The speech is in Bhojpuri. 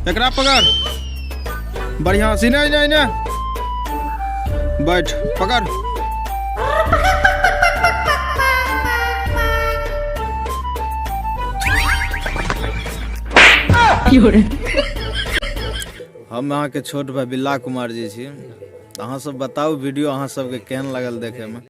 एकरा पकड़ बढ़िया से नहीं बैठ पकड़ हम अहाँ के छोट भाई बिल्ला कुमार जी छी। अहाँ सब बताओ वीडियो अहाँ सबके केहन लगल देखे में।